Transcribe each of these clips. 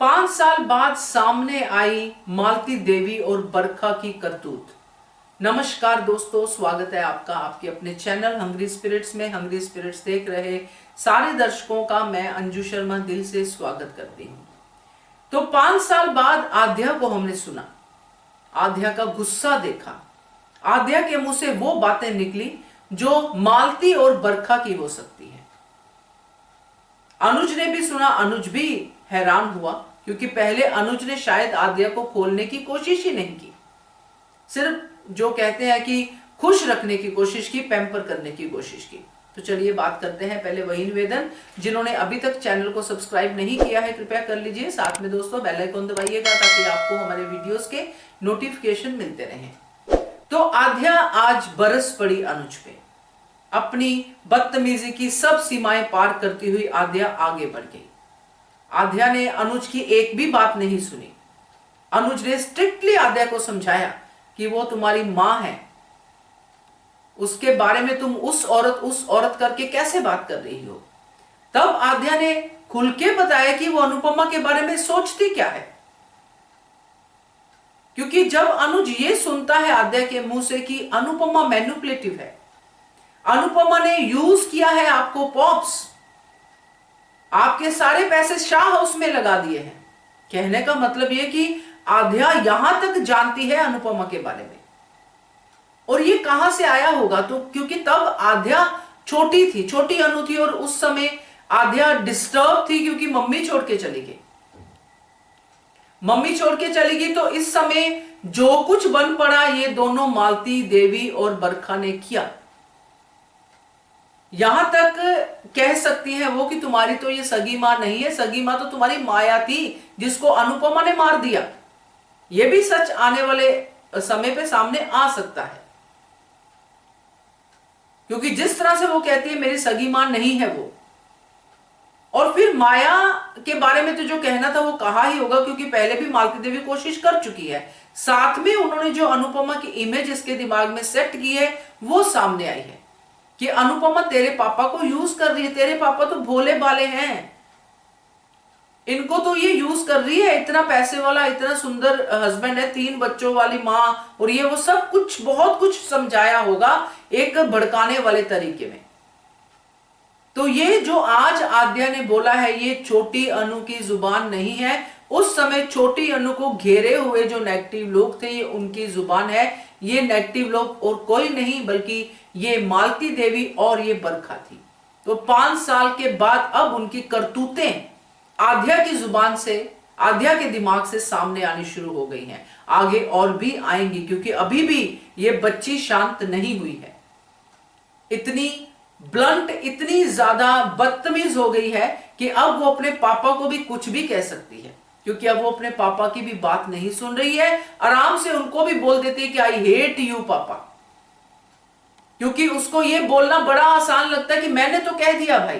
5 साल बाद सामने आई मालती देवी और बरखा की करतूत। नमस्कार दोस्तों, स्वागत है आपका आपके अपने चैनल हंग्री स्पिरिट्स में। हंग्री स्पिरिट्स देख रहे सारे दर्शकों का मैं अंजू शर्मा दिल से स्वागत करती हूं। तो 5 साल बाद आद्या को हमने सुना, आद्या का गुस्सा देखा, आद्या के मुंह से वो बातें निकली जो मालती और बरखा की हो सकती है। अनुज ने भी सुना, अनुज भी हैरान हुआ क्योंकि पहले अनुज ने शायद आद्या को खोलने की कोशिश ही नहीं की, सिर्फ जो कहते हैं कि खुश रखने की कोशिश की, पैम्पर करने की कोशिश की। तो चलिए बात करते हैं। पहले वही निवेदन, जिन्होंने अभी तक चैनल को सब्सक्राइब नहीं किया है कृपया कर लीजिए, साथ में दोस्तों बेल आइकन दबाइएगा ताकि आपको हमारे वीडियोस के नोटिफिकेशन मिलते रहें। तो आद्या आज बरस पड़ी अनुज पे। अपनी बदतमीजी की सब सीमाएं पार करती हुई आद्या आगे बढ़ गई। आद्या ने अनुज की एक भी बात नहीं सुनी। अनुज ने स्ट्रिक्टली आद्या को समझाया कि वो तुम्हारी मां है, उसके बारे में तुम उस औरत करके कैसे बात कर रही हो। तब आद्या ने खुल के बताया कि वो अनुपमा के बारे में सोचती क्या है, क्योंकि जब अनुज ये सुनता है आद्या के मुंह से कि अनुपमा मैनिपुलेटिव है, अनुपमा ने यूज किया है आपको पॉप्स, आपके सारे पैसे शाह हाउस में लगा दिए हैं, कहने का मतलब यह कि आद्या यहां तक जानती है अनुपमा के बारे में। और ये कहां से आया होगा, तो क्योंकि तब आद्या छोटी थी, छोटी अनु थी, और उस समय आद्या डिस्टर्ब थी क्योंकि मम्मी छोड़ के चली गई। मम्मी छोड़ के चली गई तो इस समय जो कुछ बन पड़ा ये दोनों मालती देवी और बरखा ने किया। यहां तक कह सकती है वो कि तुम्हारी तो ये सगी मां नहीं है, सगी मां तो तुम्हारी माया थी जिसको अनुपमा ने मार दिया। ये भी सच आने वाले समय पे सामने आ सकता है, क्योंकि जिस तरह से वो कहती है मेरी सगी मां नहीं है वो, और फिर माया के बारे में तो जो कहना था वो कहा ही होगा, क्योंकि पहले भी मालती देवी कोशिश कर चुकी है। साथ में उन्होंने जो अनुपमा की इमेज इसके दिमाग में सेट की है वो सामने आई है कि अनुपमा तेरे पापा को यूज कर रही है, तेरे पापा तो भोले भाले हैं, इनको तो ये यूज कर रही है, इतना पैसे वाला, इतना सुंदर हस्बैंड है, 3 बच्चों वाली मां, और ये वो सब कुछ बहुत कुछ समझाया होगा एक भड़काने वाले तरीके में। तो ये जो आज आद्या ने बोला है ये छोटी अनु की जुबान नहीं है, उस समय छोटी अनु को घेरे हुए जो नेगेटिव लोग थे ये उनकी जुबान है। ये नेगेटिव लोग और कोई नहीं बल्कि ये मालती देवी और ये बरखा थी। तो 5 साल के बाद अब उनकी करतूतें आद्या की जुबान से, आद्या के दिमाग से सामने आनी शुरू हो गई हैं। आगे और भी आएंगी, क्योंकि अभी भी ये बच्ची शांत नहीं हुई है। इतनी ब्लंट, इतनी ज्यादा बदतमीज हो गई है कि अब वो अपने पापा को भी कुछ भी कह सकती है, क्योंकि अब वो अपने पापा की भी बात नहीं सुन रही है। आराम से उनको भी बोल देती है कि आई हेट यू पापा, क्योंकि उसको ये बोलना बड़ा आसान लगता है कि मैंने तो कह दिया भाई,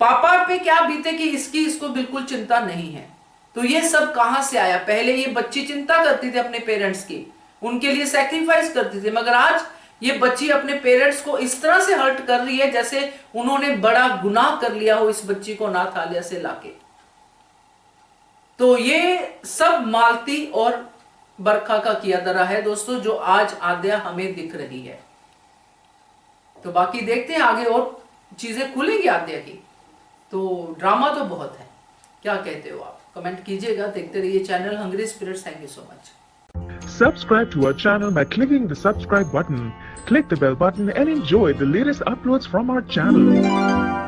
पापा पे क्या बीते कि इसको बिल्कुल चिंता नहीं है। तो ये सब कहां से आया? पहले ये बच्ची चिंता करती थी अपने पेरेंट्स की, उनके लिए सैक्रिफाइस करती थी, मगर आज ये बच्ची अपने पेरेंट्स को इस तरह से हर्ट कर रही है जैसे उन्होंने बड़ा गुनाह कर लिया हो इस बच्ची को अनाथालय से लाके। तो ये सब मालती और बरखा का किया धरा है दोस्तों, जो आज आद्या हमें दिख रही है। तो बाकी देखते हैं आगे और चीजें खुलेंगी आद्या की। तो ड्रामा तो बहुत है, क्या कहते हो आप? कमेंट कीजिएगा। देखते रहिए channel hungry spirits. Thank you so much. Subscribe to our channel by clicking the subscribe button. Click the bell button and enjoy the latest uploads from our channel.